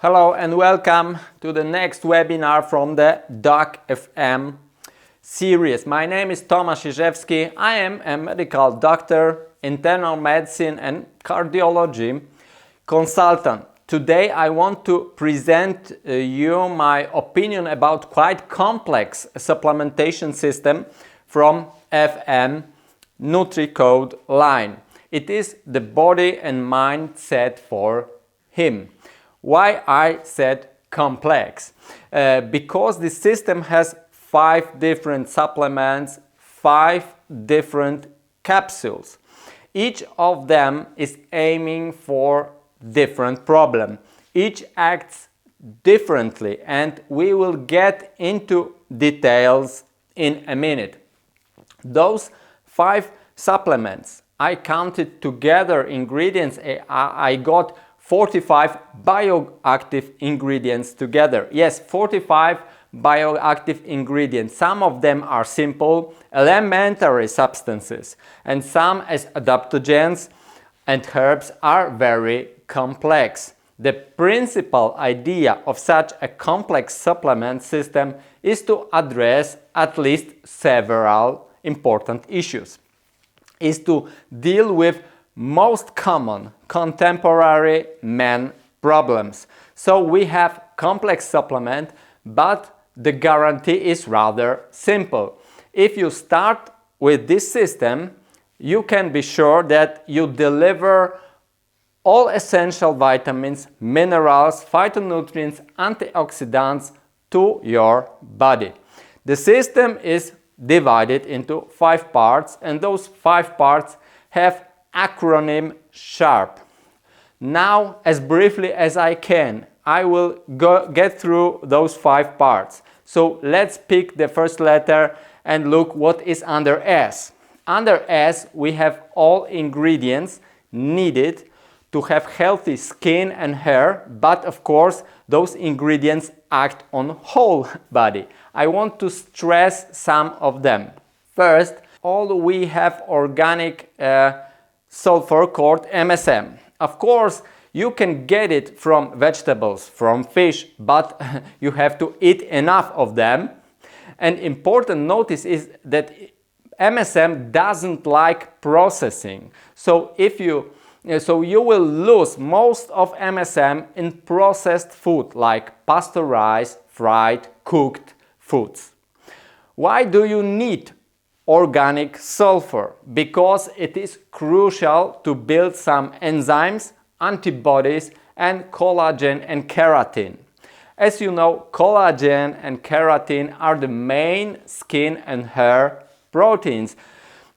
Hello and welcome to the next webinar from the Avem series. My name is Tomasz Jeżewski. I am a medical doctor, internal medicine and cardiology consultant. Today I want to present you my opinion about quite complex supplementation system from Avem Nutricode line. It is the body and mind set for him. Why I said complex? Because the system has 5 different supplements, 5 different capsules. Each of them is aiming for different problem. Each acts differently and we will get into details in a minute. Those 5 supplements, I counted together ingredients, I got 45 bioactive ingredients together. Yes, 45 bioactive ingredients. Some of them are simple, elementary substances, and some as adaptogens and herbs are very complex. The principal idea of such a complex supplement system is to address at least several important issues. Is to deal with most common contemporary man problems. So we have complex supplement, but the guarantee is rather simple. If you start with this system, you can be sure that you deliver all essential vitamins, minerals, phytonutrients, antioxidants to your body. The system is divided into 5 parts, and those 5 parts have acronym SHARP. Now, as briefly as I can, I will get through those 5 parts. So let's pick the first letter and look what is under S. Under S we have all ingredients needed to have healthy skin and hair, but of course those ingredients act on whole body. I want to stress some of them. First, all we have organic sulfur called MSM. Of course, you can get it from vegetables, from fish, but you have to eat enough of them. An important notice is that MSM doesn't like processing. So you will lose most of MSM in processed food like pasteurized, fried, cooked foods. Why do you need organic sulfur? Because it is crucial to build some enzymes, antibodies and collagen and keratin. As you know, collagen and keratin are the main skin and hair proteins.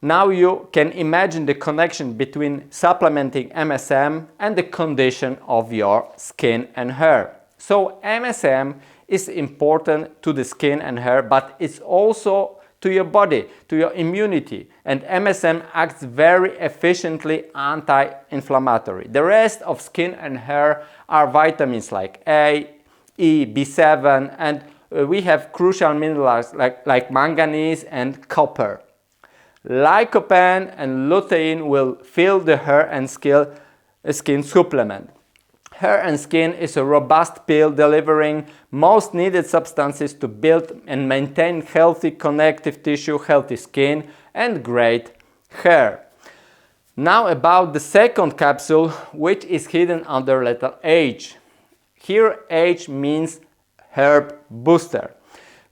Now you can imagine the connection between supplementing MSM and the condition of your skin and hair. So MSM is important to the skin and hair, but it's also to your body, to your immunity, and MSM acts very efficiently anti-inflammatory. The rest of skin and hair are vitamins like A, E, B7, and we have crucial minerals like manganese and copper. Lycopene and lutein will fill the hair and skin supplement. Hair and Skin is a robust pill delivering most needed substances to build and maintain healthy connective tissue, healthy skin and great hair. Now about the second capsule, which is hidden under letter H. Here H means herb booster.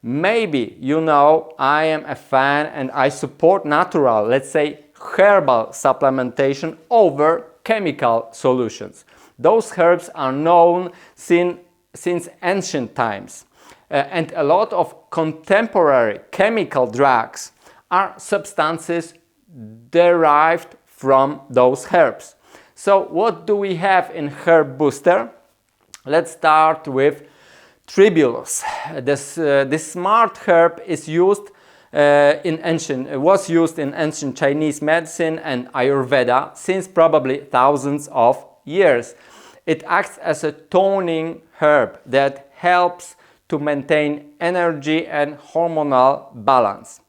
Maybe you know I am a fan and I support natural, let's say herbal supplementation over chemical solutions. Those herbs are known since ancient times, and a lot of contemporary chemical drugs are substances derived from those herbs. So what do we have in herb booster? Let's start with tribulus. This smart herb is used was used in ancient Chinese medicine and Ayurveda since probably thousands of years. It acts as a toning herb that helps to maintain energy and hormonal balance.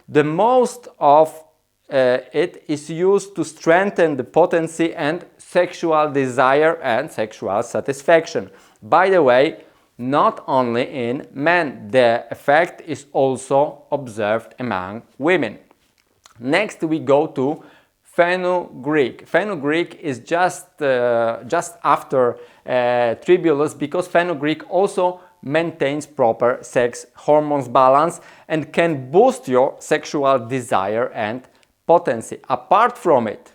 The most of it is used to strengthen the potency and sexual desire and sexual satisfaction. By the way, not only in men, the effect is also observed among women. Next we go to fenugreek. Fenugreek is just after tribulus, because fenugreek also maintains proper sex hormones balance and can boost your sexual desire and potency. Apart from it,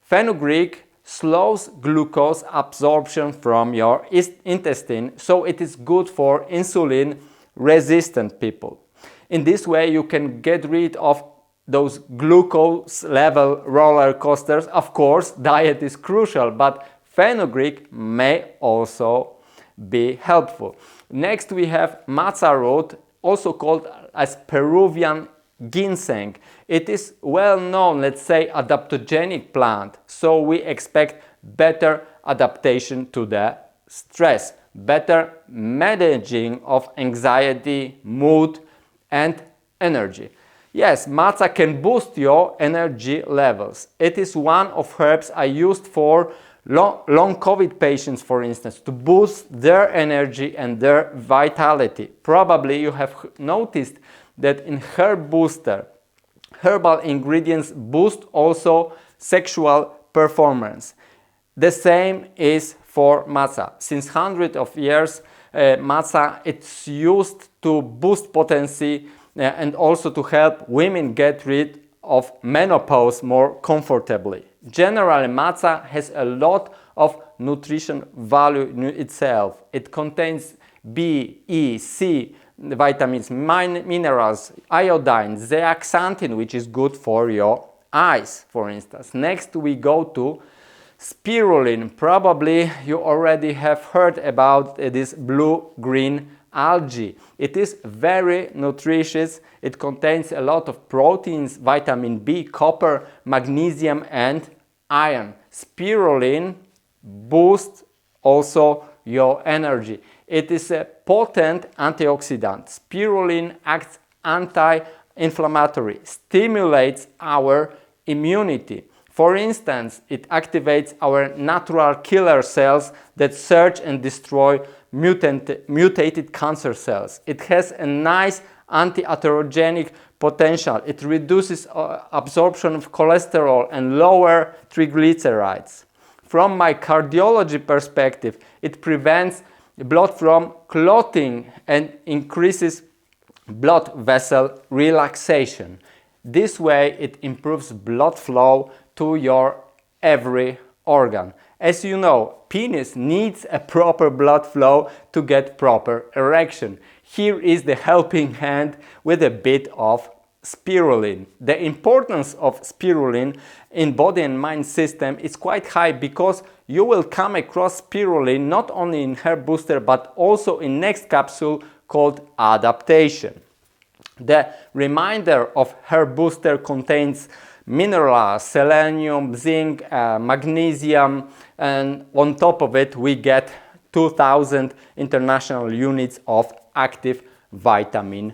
fenugreek slows glucose absorption from your intestine, so it is good for insulin resistant people. In this way you can get rid of those glucose level roller coasters. Of course, diet is crucial, but fenugreek may also be helpful. Next we have matza root, also called as Peruvian ginseng. It is well known, let's say, adaptogenic plant, so we expect better adaptation to the stress, better managing of anxiety, mood and energy. Yes, matza can boost your energy levels. It is one of herbs I used for long COVID patients, for instance, to boost their energy and their vitality. Probably you have noticed that in herb booster, herbal ingredients boost also sexual performance. The same is for matza. Since hundreds of years, matza it's used to boost potency and also to help women get rid of menopause more comfortably. Generally, matza has a lot of nutrition value in itself. It contains B, E, C vitamins, minerals, iodine, zeaxanthin, which is good for your eyes, for instance. Next we go to spirulina. Probably you already have heard about this blue-green algae. It is very nutritious. It contains a lot of proteins, vitamin B, copper, magnesium and iron. Spirulina boosts also your energy. It is a potent antioxidant. Spirulina acts anti-inflammatory, stimulates our immunity. For instance, it activates our natural killer cells that search and destroy mutated cancer cells. It has a nice anti-atherogenic potential. It reduces absorption of cholesterol and lower triglycerides. From my cardiology perspective, it prevents blood from clotting and increases blood vessel relaxation. This way it improves blood flow to your every organ. As you know, penis needs a proper blood flow to get proper erection. Here is the helping hand with a bit of spirulina. The importance of spirulina in body and mind system is quite high, because you will come across spirulina not only in herb booster but also in next capsule called adaptation. The reminder of herb booster contains minerals, selenium, zinc, magnesium, and on top of it we get 2000 international units of active vitamin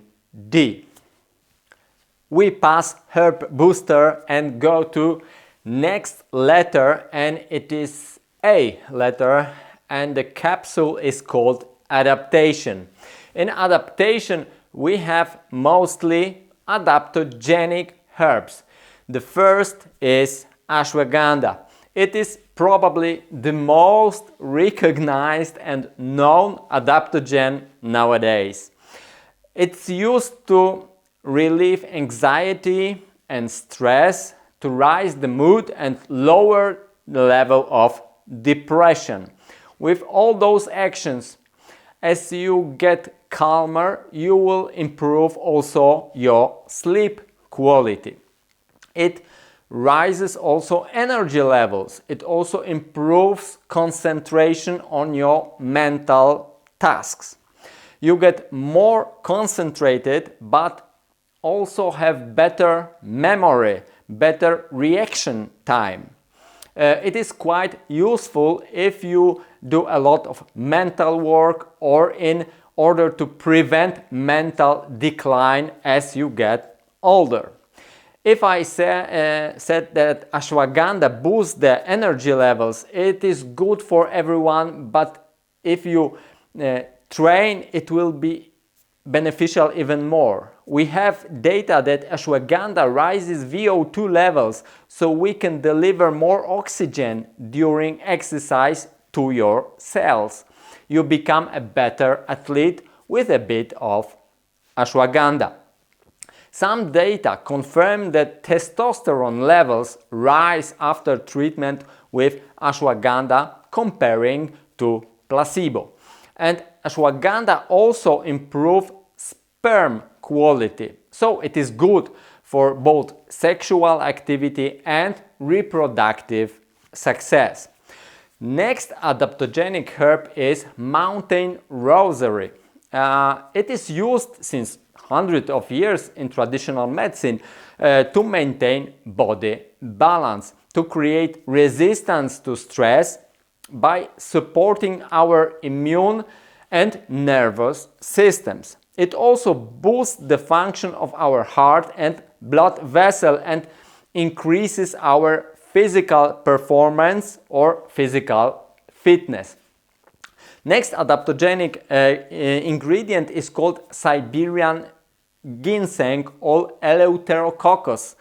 D. We pass herb booster and go to next letter, and it is A letter, and the capsule is called adaptation. In adaptation we have mostly adaptogenic herbs. The first is ashwagandha. It is probably the most recognized and known adaptogen nowadays. It's used to relieve anxiety and stress, to raise the mood and lower the level of depression. With all those actions, as you get calmer, you will improve also your sleep quality. It rises also energy levels. It also improves concentration on your mental tasks. You get more concentrated, but also have better memory, better reaction time. It is quite useful if you do a lot of mental work or in order to prevent mental decline as you get older. If I said that ashwagandha boosts the energy levels, it is good for everyone, but if you train, it will be beneficial even more. We have data that ashwagandha rises VO2 levels, so we can deliver more oxygen during exercise to your cells. You become a better athlete with a bit of ashwagandha. Some data confirm that testosterone levels rise after treatment with ashwagandha comparing to placebo. And ashwagandha also improves sperm quality. So it is good for both sexual activity and reproductive success. Next adaptogenic herb is mountain rosary. It is used since hundreds of years in traditional medicine to maintain body balance, to create resistance to stress by supporting our immune and nervous systems. It also boosts the function of our heart and blood vessel and increases our physical performance or physical fitness. Next adaptogenic ingredient is called Siberian ginseng or Eleutherococcus.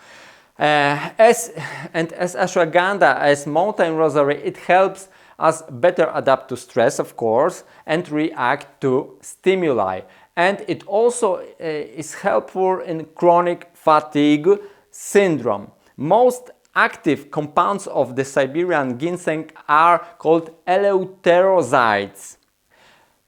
As ashwagandha, as mountain rosary, it helps us better adapt to stress, of course, and react to stimuli. And it also is helpful in chronic fatigue syndrome. Most active compounds of the Siberian ginseng are called eleuterosides,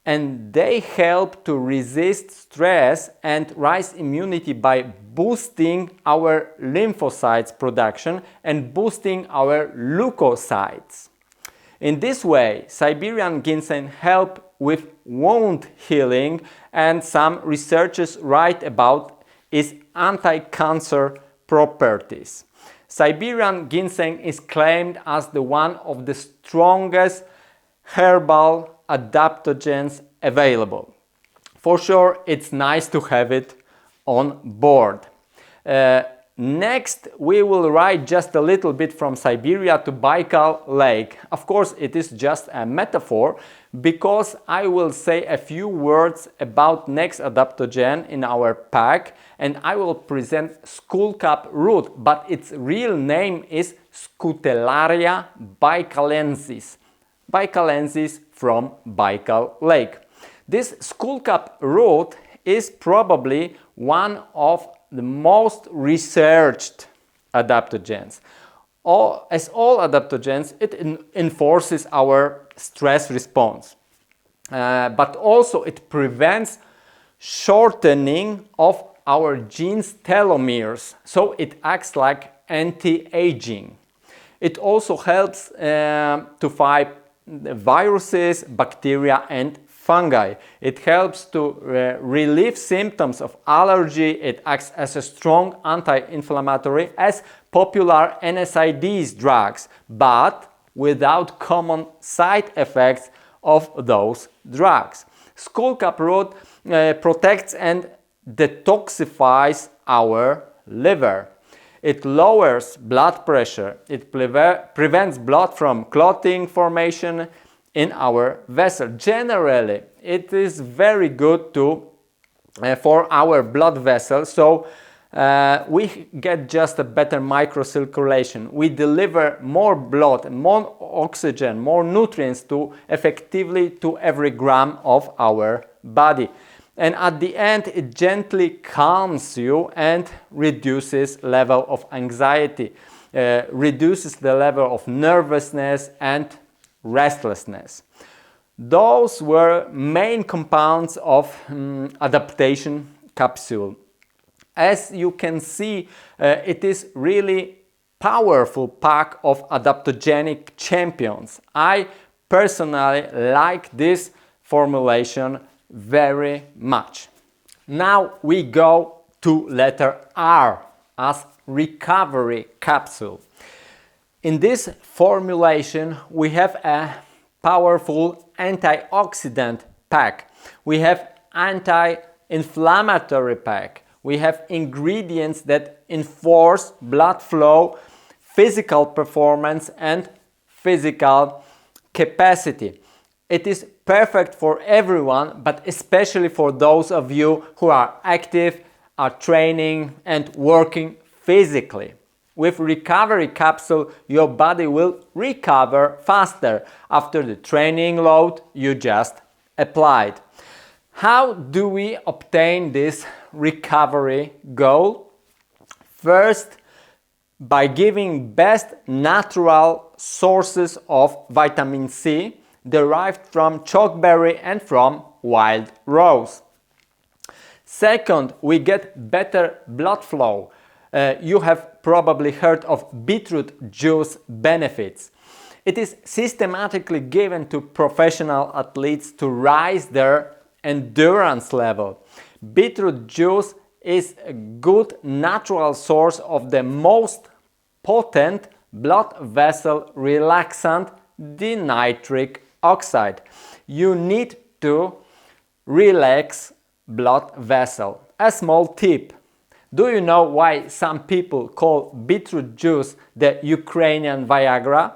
and they help to resist stress and rise immunity by boosting our lymphocytes production and boosting our leukocytes. In this way, Siberian ginseng help with wound healing, and some researchers write about its anti-cancer properties. Siberian ginseng is claimed as the one of the strongest herbal adaptogens available. For sure, it's nice to have it on board. Next, we will ride just a little bit from Siberia to Baikal Lake. Of course, it is just a metaphor, because I will say a few words about next adaptogen in our pack, and I will present skullcap root, but its real name is Scutellaria baikalensis. Baikalensis from Baikal Lake. This skullcap root is probably one of the most researched adaptogens. As all adaptogens, it enforces our stress response, but also it prevents shortening of our genes' telomeres, so it acts like anti-aging. It also helps to fight viruses, bacteria and fungi. It helps to relieve symptoms of allergy. It acts as a strong anti-inflammatory as popular NSAIDs drugs, but without common side effects of those drugs. Skullcap root protects and detoxifies our liver. It lowers blood pressure. It prevents blood from clotting formation in our vessel. Generally, it is very good for our blood vessels, so we get just a better microcirculation. We deliver more blood, more oxygen, more nutrients effectively to every gram of our body. And at the end, it gently calms you and reduces level of anxiety, reduces the level of nervousness and restlessness. Those were main compounds of adaptation capsule. As you can see, it is really powerful pack of adaptogenic champions. I personally like this formulation very much. Now we go to letter R as recovery capsule. In this formulation, we have a powerful antioxidant pack. We have anti-inflammatory pack. We have ingredients that enforce blood flow, physical performance and physical capacity. It is perfect for everyone, but especially for those of you who are active, are training and working physically. With recovery capsule, your body will recover faster after the training load you just applied. How do we obtain this recovery goal? First, by giving best natural sources of vitamin C derived from chokeberry and from wild rose. Second, we get better blood flow. You have probably heard of beetroot juice benefits. It is systematically given to professional athletes to raise their endurance level. Beetroot juice is a good natural source of the most potent blood vessel relaxant, the nitric oxide. You need to relax blood vessel. A small tip. Do you know why some people call beetroot juice the Ukrainian Viagra?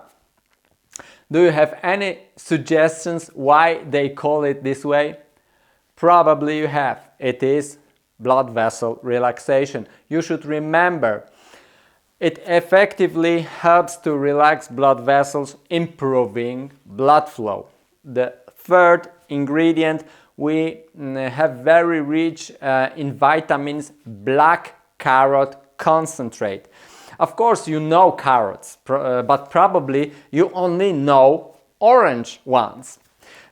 Do you have any suggestions why they call it this way? Probably you have. It is blood vessel relaxation. You should remember, it effectively helps to relax blood vessels, improving blood flow. The third ingredient, we have very rich in vitamins, black carrot concentrate. Of course, you know carrots, but probably you only know orange ones.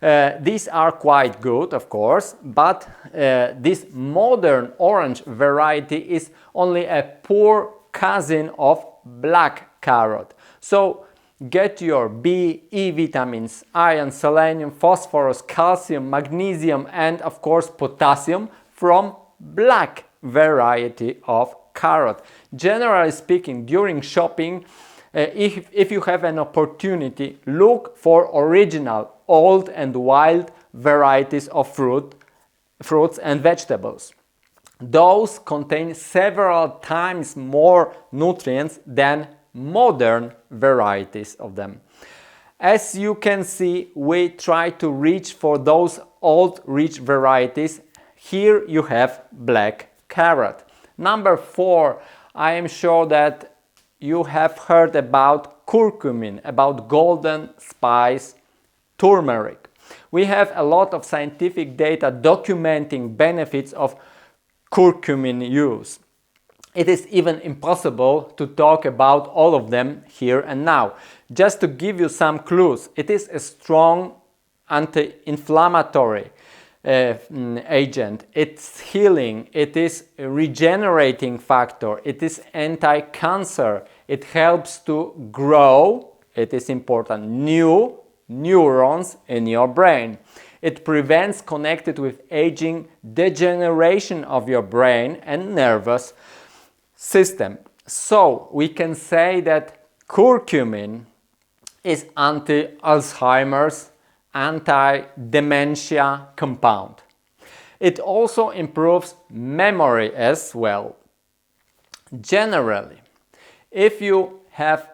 These are quite good, of course, but this modern orange variety is only a poor cousin of black carrot. So get your B, E vitamins, iron, selenium, phosphorus, calcium, magnesium, and of course potassium from black variety of carrot. Generally speaking, during shopping, if you have an opportunity, look for original, old and wild varieties of fruits and vegetables. Those contain several times more nutrients than modern varieties of them. As you can see, we try to reach for those old rich varieties. Here you have black carrot. Number 4, I am sure that you have heard about curcumin, about golden spice turmeric. We have a lot of scientific data documenting benefits of curcumin use. It is even impossible to talk about all of them here and now. Just to give you some clues, it is a strong anti-inflammatory agent. It's healing, it is a regenerating factor, it is anti-cancer, it helps to grow, it is important, new neurons in your brain. It prevents connected with aging degeneration of your brain and nervous system. So we can say that curcumin is anti-Alzheimer's, anti-dementia compound. It also improves memory as well. Generally, if you have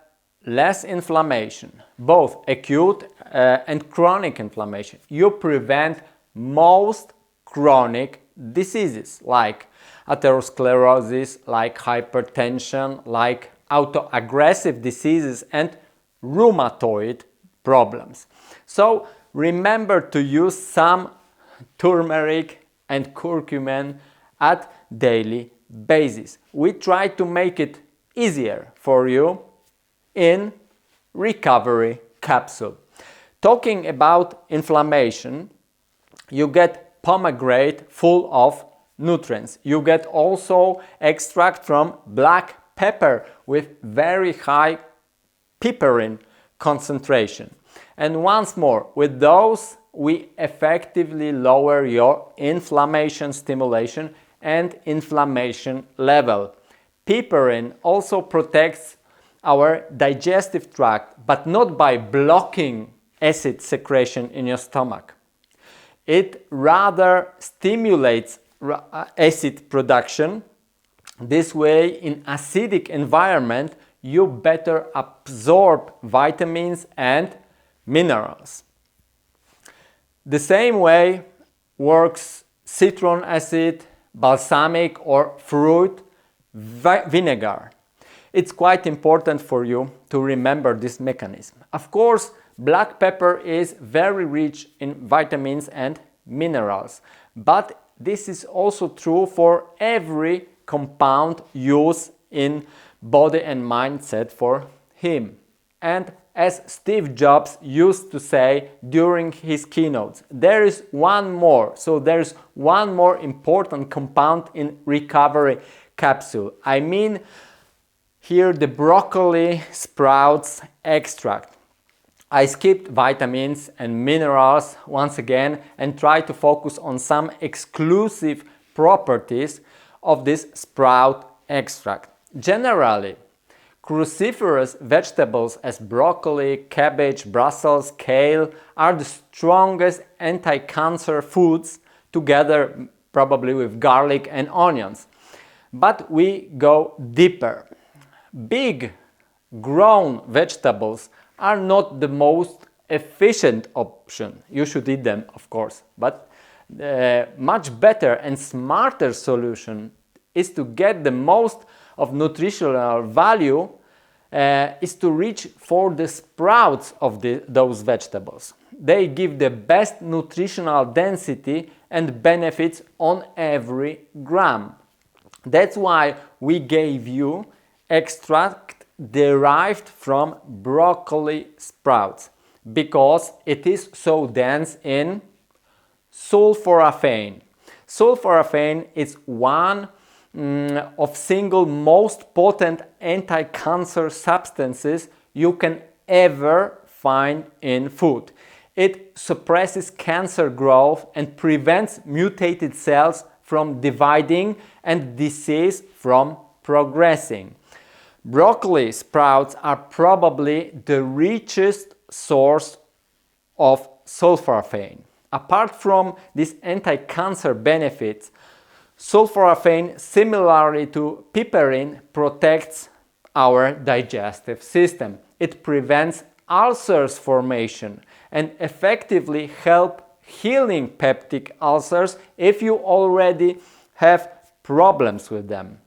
less inflammation, both acute and chronic inflammation, you prevent most chronic diseases like atherosclerosis, like hypertension, like autoaggressive diseases and rheumatoid problems. So remember to use some turmeric and curcumin at daily basis. We try to make it easier for you in recovery capsule. Talking about inflammation, you get pomegranate full of nutrients. You get also extract from black pepper with very high piperin concentration. And once more, with those we effectively lower your inflammation stimulation and inflammation level. Piperin also protects our digestive tract, but not by blocking acid secretion in your stomach. It rather stimulates acid production. This way, in acidic environment, you better absorb vitamins and minerals. The same way works citron acid, balsamic or fruit vinegar. It's quite important for you to remember this mechanism. Of course, black pepper is very rich in vitamins and minerals, but this is also true for every compound used in body and mindset for him. And as Steve Jobs used to say during his keynotes, there is one more. So there's one more important compound in recovery capsule. I mean here the broccoli sprouts extract. I skipped vitamins and minerals once again and tried to focus on some exclusive properties of this sprout extract. Generally, cruciferous vegetables as broccoli, cabbage, Brussels, kale are the strongest anti-cancer foods, together probably with garlic and onions. But we go deeper. Big grown vegetables are not the most efficient option. You should eat them, of course, but much better and smarter solution is to get the most of nutritional value is to reach for the sprouts of those vegetables. They give the best nutritional density and benefits on every gram. That's why we gave you extract derived from broccoli sprouts, because it is so dense in sulforaphane. Sulforaphane is one of single most potent anti-cancer substances you can ever find in food. It suppresses cancer growth and prevents mutated cells from dividing and disease from progressing. Broccoli sprouts are probably the richest source of sulforaphane. Apart from these anti-cancer benefits, sulforaphane, similarly to piperine, protects our digestive system. It prevents ulcers formation and effectively helps healing peptic ulcers if you already have problems with them.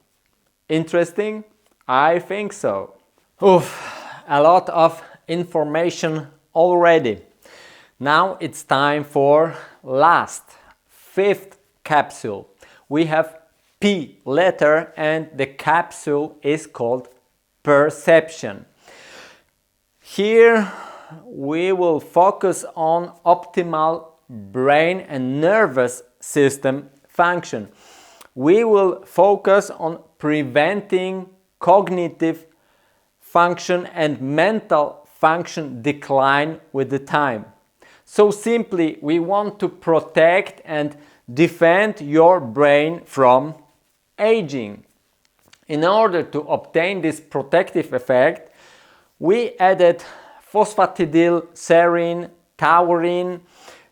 Interesting? I think so. A lot of information already. Now it's time for last, fifth capsule. We have P letter and the capsule is called perception. Here we will focus on optimal brain and nervous system function. We will focus on preventing cognitive function and mental function decline with the time. So simply, we want to protect and defend your brain from aging. In order to obtain this protective effect, we added phosphatidylserine, taurine,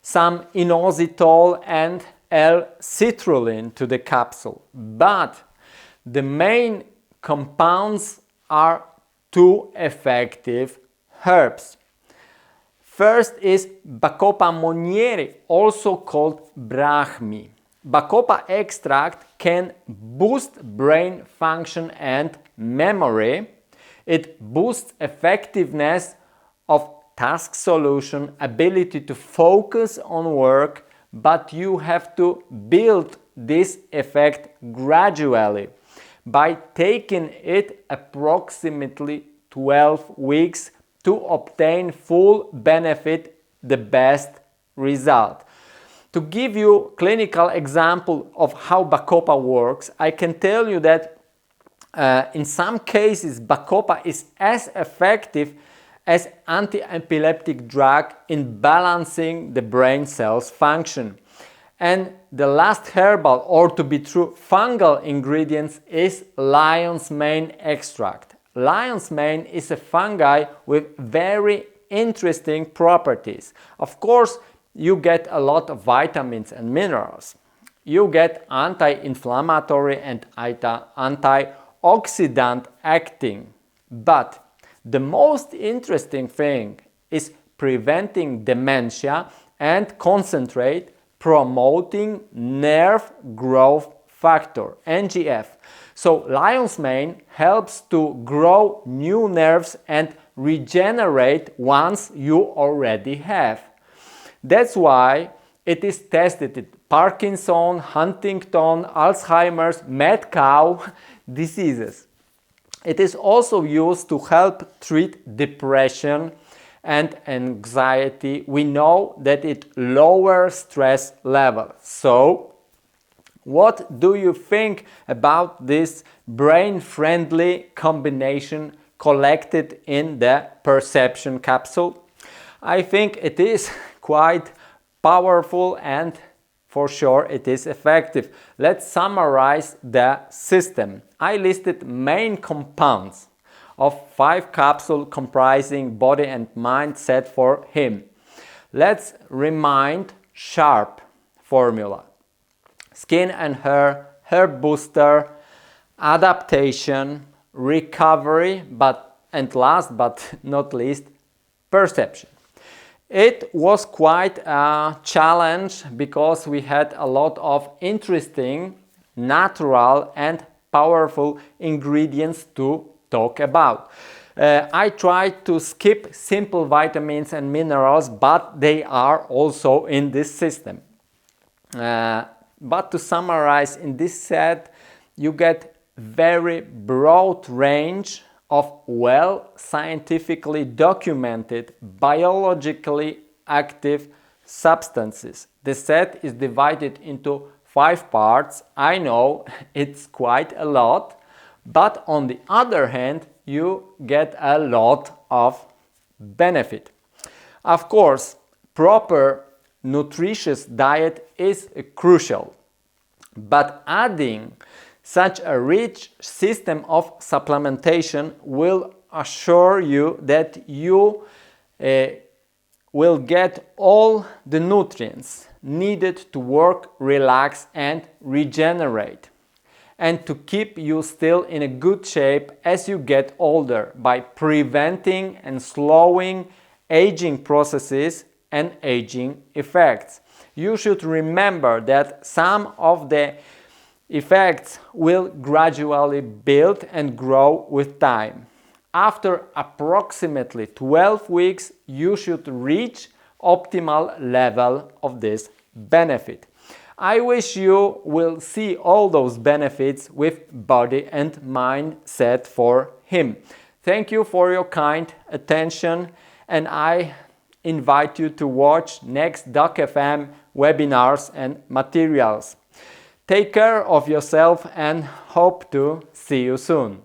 some inositol and L-citrulline to the capsule. But the main compounds are two effective herbs. First is Bacopa monnieri, also called Brahmi. Bacopa extract can boost brain function and memory. It boosts effectiveness of task solution, ability to focus on work, but you have to build this effect gradually by taking it approximately 12 weeks to obtain full benefit, the best result. To give you a clinical example of how Bacopa works, I can tell you that in some cases Bacopa is as effective as anti-epileptic drug in balancing the brain cells function. And the last herbal, or to be true fungal ingredients, is lion's mane extract. Lion's mane is a fungi with very interesting properties. Of course, you get a lot of vitamins and minerals. You get anti-inflammatory and antioxidant acting. But the most interesting thing is preventing dementia and concentrate, promoting nerve growth factor, NGF. So lion's mane helps to grow new nerves and regenerate ones you already have. That's why it is tested in Parkinson, Huntington, Alzheimer's, mad cow diseases. It is also used to help treat depression and anxiety. We know that it lowers stress level. So, what do you think about this brain-friendly combination collected in the perception capsule? I think it is quite powerful and for sure it is effective. Let's summarize the system. I listed main compounds of 5 capsules comprising body and mind set for him. Let's remind sharp formula. Skin and hair booster, adaptation, recovery, and last but not least, perception. It was quite a challenge because we had a lot of interesting, natural and powerful ingredients to talk about. I tried to skip simple vitamins and minerals, but they are also in this system. But to summarize, in this set you get very broad range of well scientifically documented biologically active substances. The set is divided into 5 parts. I know it's quite a lot, but on the other hand you get a lot of benefit. Of course, proper nutritious diet is crucial, but adding such a rich system of supplementation will assure you that you will get all the nutrients needed to work, relax and regenerate, and to keep you still in a good shape as you get older by preventing and slowing aging processes and aging effects. You should remember that some of the effects will gradually build and grow with time. After approximately 12 weeks, you should reach optimal level of this benefit. I wish you will see all those benefits with body and mind set for him. Thank you for your kind attention, and I invite you to watch next DocFM webinars and materials. Take care of yourself and hope to see you soon.